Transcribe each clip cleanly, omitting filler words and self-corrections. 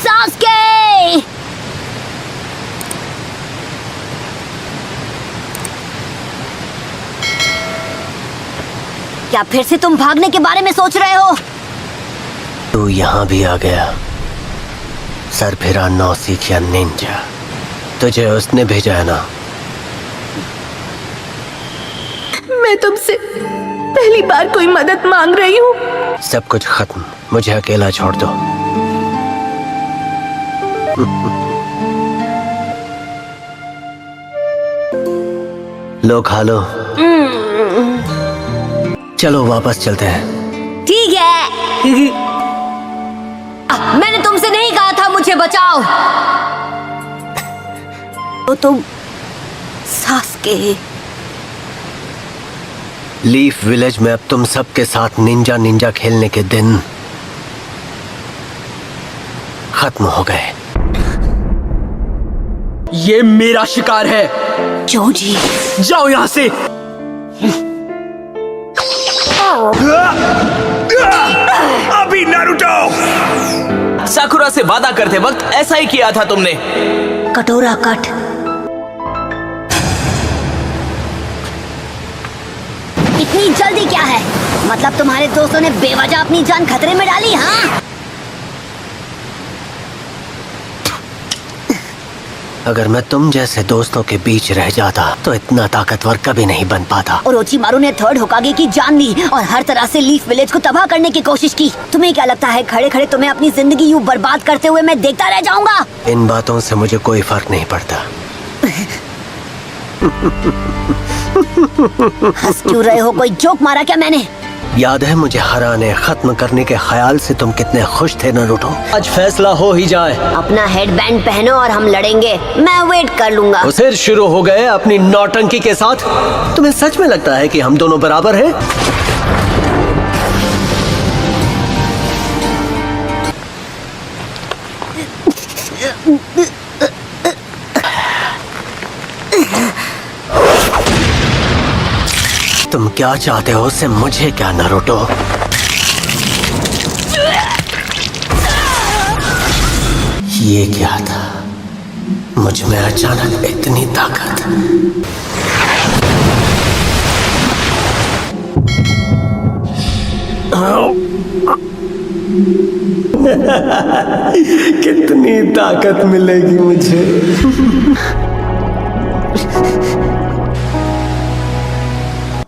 Sasuke! क्या फिर से तुम भागने के बारे में सोच रहे हो? तू यहाँ भी आ गया। सरफिरा नौसिखिया निंजा, तुझे उसने भेजा है ना? मैं तुमसे पहली बार कोई मदद मांग रही हूँ। सब कुछ खत्म, मुझे अकेला छोड़ दो। लो खा लो। चलो वापस चलते हैं। ठीक है। मैंने तुमसे नहीं कहा था मुझे बचाओ। तो तुम सास्के। लीफ विलेज में अब तुम सबके साथ निंजा निंजा खेलने के दिन खत्म हो गए। ये मेरा शिकार है। जोजी, जाओ यहाँ से। अभी नारुतो! साकुरा से वादा करते वक्त ऐसा ही किया था तुमने। कटोरा कट। इतनी जल्दी क्या है? मतलब तुम्हारे दोस्तों ने बेवजह अपनी जान खतरे में डाली? हाँ, अगर मैं तुम जैसे दोस्तों के बीच रह जाता तो इतना ताकतवर कभी नहीं बन पाता। और ओरोचिमारू ने थर्ड होकागे की जान ली और हर तरह से लीफ विलेज को तबाह करने की कोशिश की। तुम्हें क्या लगता है खड़े खड़े तुम्हें अपनी जिंदगी यूं बर्बाद करते हुए मैं देखता रह जाऊंगा? इन बातों से मुझे कोई फर्क नहीं पड़ता। हंस क्यों रहे हो? कोई जोक मारा क्या मैंने? याद है मुझे हराने खत्म करने के ख्याल से तुम कितने खुश थे नारुतो? आज फैसला हो ही जाए। अपना हेडबैंड पहनो और हम लड़ेंगे। मैं वेट कर लूंगा। वो फिर शुरू हो गए अपनी नौटंकी के साथ। तुम्हें सच में लगता है कि हम दोनों बराबर हैं? तुम क्या चाहते हो उससे मुझे क्या नारुतो? ये क्या था? मुझ में अचानक इतनी ताकत। कितनी ताकत मिलेगी मुझे?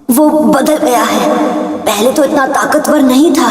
वो बदल गया है। पहले तो इतना ताकतवर नहीं था।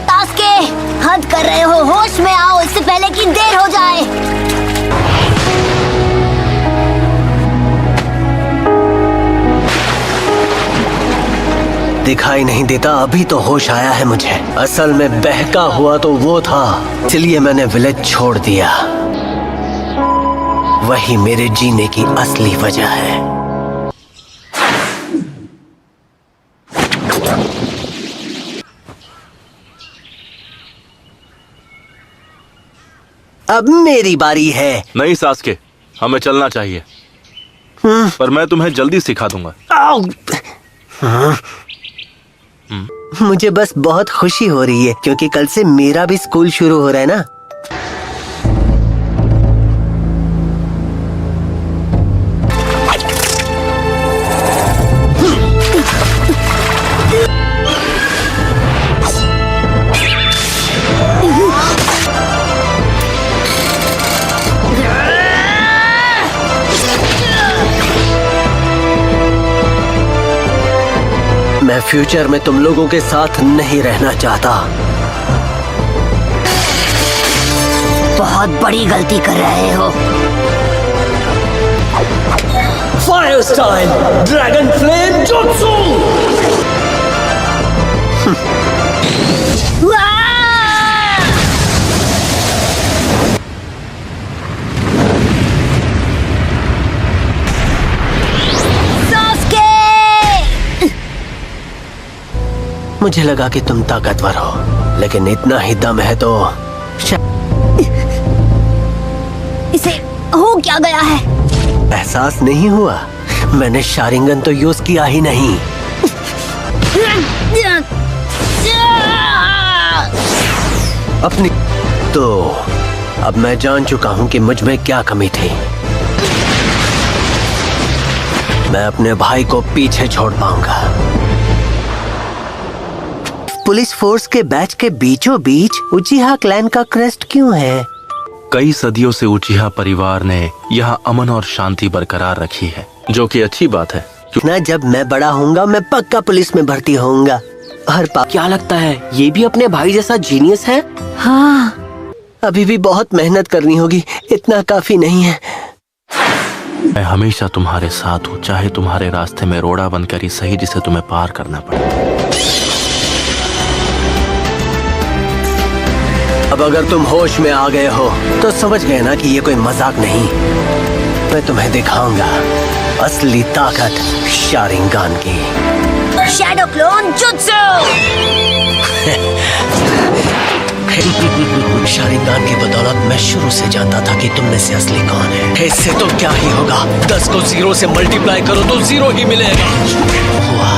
सास्के, हद कर रहे हो। होश में आओ इससे पहले कि देर हो जाए। दिखाई नहीं देता? अभी तो होश आया है मुझे। असल में बहका हुआ तो वो था, इसलिए मैंने विलेज छोड़ दिया। वही मेरे जीने की असली वजह है। अब मेरी बारी है। नहीं सास्के, हमें चलना चाहिए। पर मैं तुम्हें जल्दी सिखा दूंगा। मुझे बस बहुत खुशी हो रही है क्योंकि कल से मेरा भी स्कूल शुरू हो रहा है ना। मैं फ्यूचर में तुम लोगों के साथ नहीं रहना चाहता। बहुत बड़ी गलती कर रहे हो। Fire style dragon flame jutsu. मुझे लगा कि तुम ताकतवर हो, लेकिन इतना ही दम है तो इसे हो क्या गया है? एहसास नहीं हुआ? मैंने शारिंगन तो यूज किया ही नहीं। अपनी तो अब मैं जान चुका हूं कि मुझ में क्या कमी थी। मैं अपने भाई को पीछे छोड़ पाऊंगा। पुलिस फोर्स के बैच के बीचों बीच उचिहा क्लैन का क्रेस्ट क्यों है? कई सदियों से उचिहा परिवार ने यहाँ अमन और शांति बरकरार रखी है, जो कि अच्छी बात है। ना जब मैं बड़ा होऊंगा मैं पक्का पुलिस में भर्ती होऊंगा। क्या लगता है ये भी अपने भाई जैसा जीनियस है? हाँ, अभी भी बहुत मेहनत करनी होगी, इतना काफी नहीं है। मैं हमेशा तुम्हारे साथ हूँ, चाहे तुम्हारे रास्ते में रोड़ा बनकर ही सही जिसे तुम्हें पार करना पड़े। अब अगर तुम होश में आ गए हो तो समझ गए ना कि ये कोई मजाक नहीं। मैं तुम्हें दिखाऊंगा असली ताकत शारिंगान की। Shadow clone jutsu. शारिंगान की बदौलत मैं शुरू से जानता था कि तुम में से असली कौन है। इससे तो क्या ही होगा, 10 को 0 से मल्टीप्लाई करो तो 0 ही मिलेगा। हुआ।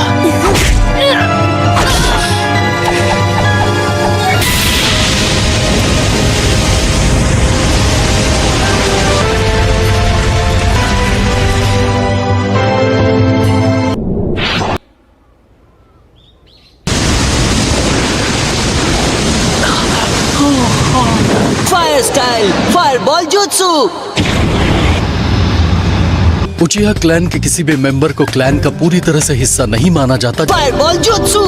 Fire style fireball jutsu. उचिहा clan के किसी भी मेंबर को क्लैन का पूरी तरह से हिस्सा नहीं माना जाता फायरबॉल जुत्सु।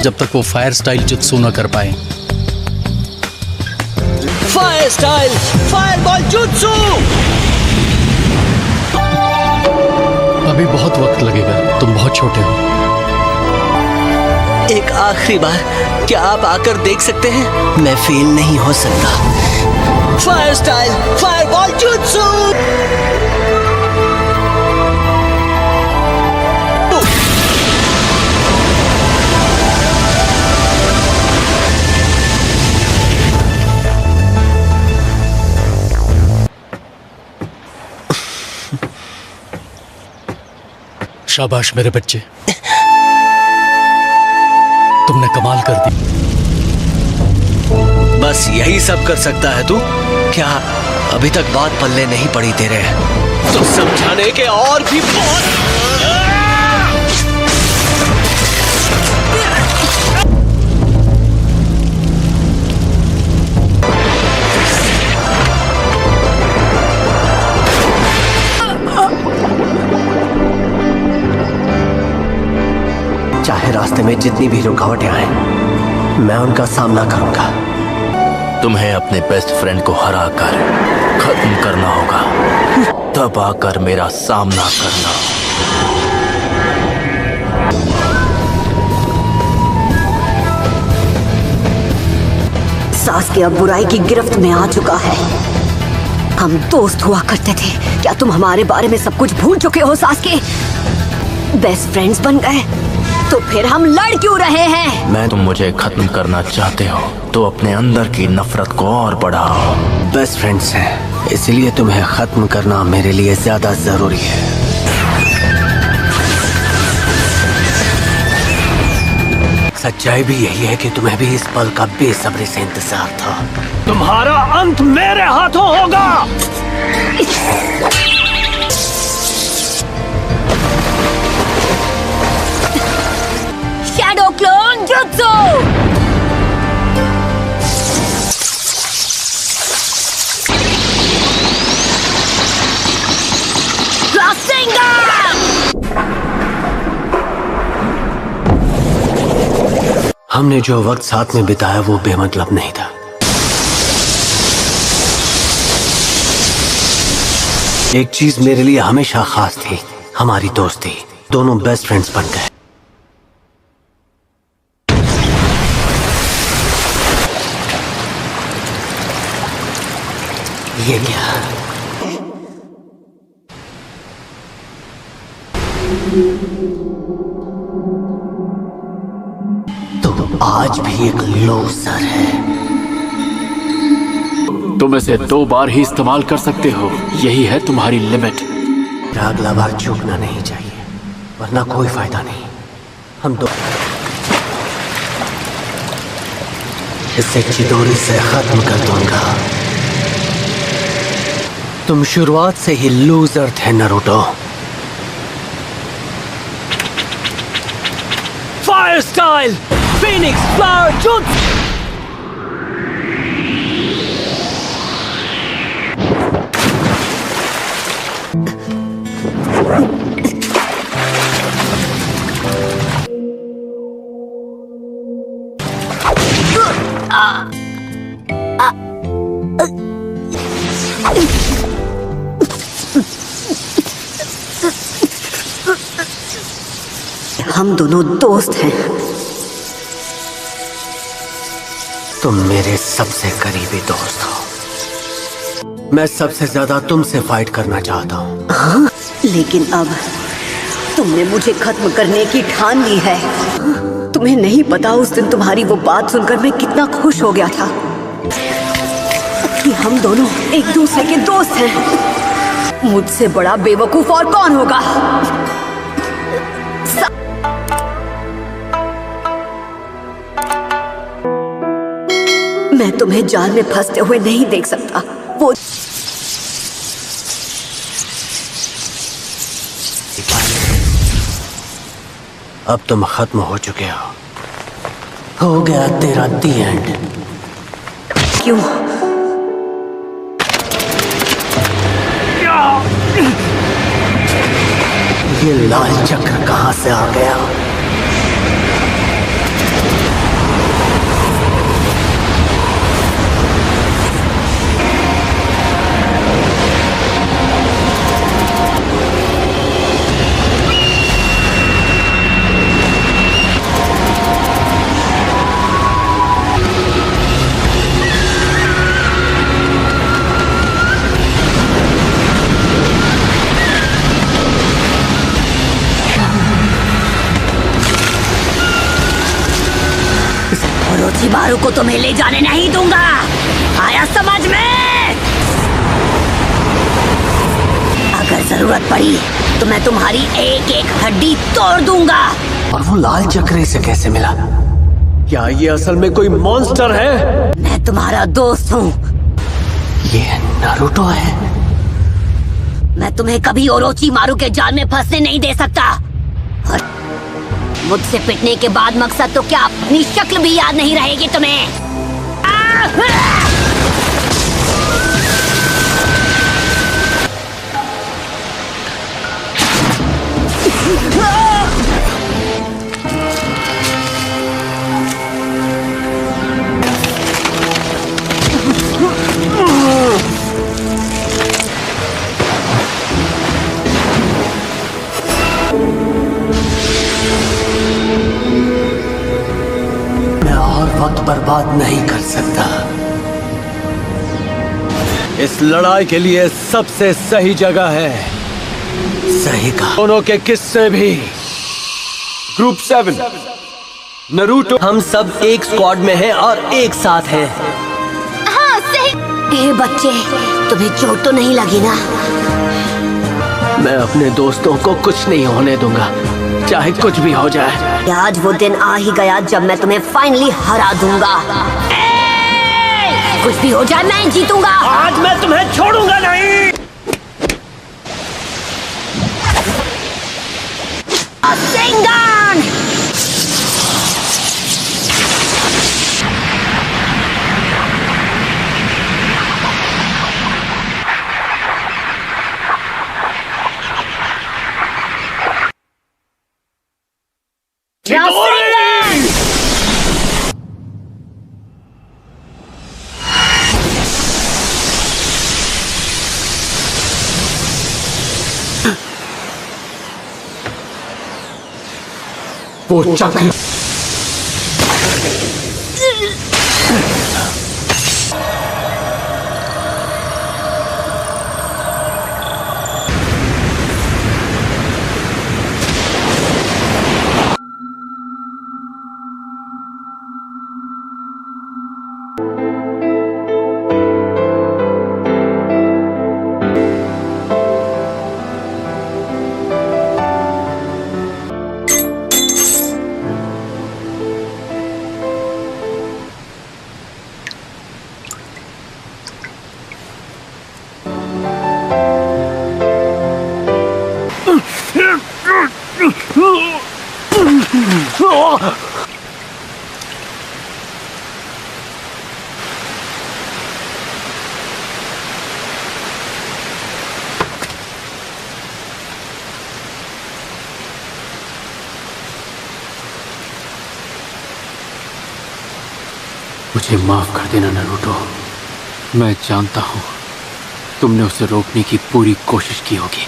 जब तक वो फायर स्टाइल जुत्सु न कर पाए। Fire style fireball jutsu. अभी बहुत वक्त लगेगा, तुम बहुत छोटे हो। एक आखिरी बार क्या आप आकर देख सकते हैं? मैं फेल नहीं हो सकता। Fire style fireball jutsu. शाबाश मेरे बच्चे, तुमने कमाल कर दी। बस यही सब कर सकता है तू? क्या अभी तक बात पल्ले नहीं पड़ी तेरे? तो समझाने के और भी बहुत। चाहे रास्ते में जितनी भी रुकावटें आए, मैं उनका सामना करूंगा। तुम्हें अपने बेस्ट फ्रेंड को हरा कर खत्म करना होगा, तब आकर मेरा सामना करना। सास्के अब बुराई की गिरफ्त में आ चुका है। हम दोस्त हुआ करते थे, क्या तुम हमारे बारे में सब कुछ भूल चुके हो सास्के? बेस्ट फ्रेंड्स बन गए तो फिर हम लड़ क्यों रहे हैं? तुम मुझे खत्म करना चाहते हो तो अपने अंदर की नफरत को और बढ़ाओ। बेस्ट फ्रेंड्स हैं, इसलिए तुम्हें खत्म करना मेरे लिए ज्यादा जरूरी है। सच्चाई भी यही है कि तुम्हें भी इस पल का बेसब्री से इंतजार था। तुम्हारा अंत मेरे हाथों होगा। Shadow clone jutsu. हमने जो वक्त साथ में बिताया वो बेमतलब नहीं था। एक चीज मेरे लिए हमेशा खास थी, हमारी दोस्ती। दोनों बेस्ट फ्रेंड्स बन गए। ये क्या? तो आज भी एक लूजर है। तुम इसे 2 बार ही इस्तेमाल कर सकते हो, यही है तुम्हारी लिमिट। अगला बार चूकना नहीं चाहिए, वरना कोई फायदा नहीं। हम दो इसे चिदोरी से खत्म कर दूंगा। तुम शुरुआत से ही लूजर थे Naruto. Fire style Phoenix flower jutsu. हम दोनों दोस्त हैं। तुम मेरे सबसे करीबी दोस्त हो। मैं सबसे ज्यादा तुमसे फाइट करना चाहता हूँ। हाँ, लेकिन अब तुमने मुझे खत्म करने की ठान ली है। तुम्हें नहीं पता उस दिन तुम्हारी वो बात सुनकर मैं कितना खुश हो गया था कि हम दोनों एक दूसरे के दोस्त हैं। मुझसे बड़ा बेवकूफ और कौन होगा। मैं तुम्हें जाल में फंसते हुए नहीं देख सकता। वो अब तुम खत्म हो चुके हो गया तेरा दी एंड। क्यों? ये लाल चक्र कहां से आ गया? ओरोचिमारू को तुम्हें ले जाने नहीं दूंगा। आया समझ में? अगर जरूरत पड़ी तो मैं तुम्हारी एक एक हड्डी तोड़ दूंगा। और वो लाल चक्र इसे कैसे मिला? क्या ये असल में कोई मॉन्स्टर है? मैं तुम्हारा दोस्त हूँ। ये नारुतो है। मैं तुम्हें कभी ओरोचिमारू के जाल में फंसने नहीं दे सकता। और मुझसे पिटने के बाद मकसद तो क्या, अपनी शक्ल भी याद नहीं रहेगी तुम्हें। वक्त बर्बाद नहीं कर सकता। इस लड़ाई के लिए सबसे सही जगह है। सही कहा। दोनों के किस्से भी। Group 7 Naruto. हम सब एक स्क्वाड में हैं और एक साथ हैं। हाँ सही। ए बच्चे, तुम्हें चोट तो नहीं लगी ना? मैं अपने दोस्तों को कुछ नहीं होने दूंगा, चाहे कुछ भी हो जाए। आज वो दिन आ ही गया जब मैं तुम्हें फाइनली हरा दूंगा। कुछ भी हो जाए मैं जीतूंगा। आज मैं तुम्हें छोड़ूंगा नहीं। सिंगन! वो चक्र मुझे माफ कर देना नारुतो। मैं जानता हूँ तुमने उसे रोकने की पूरी कोशिश की होगी,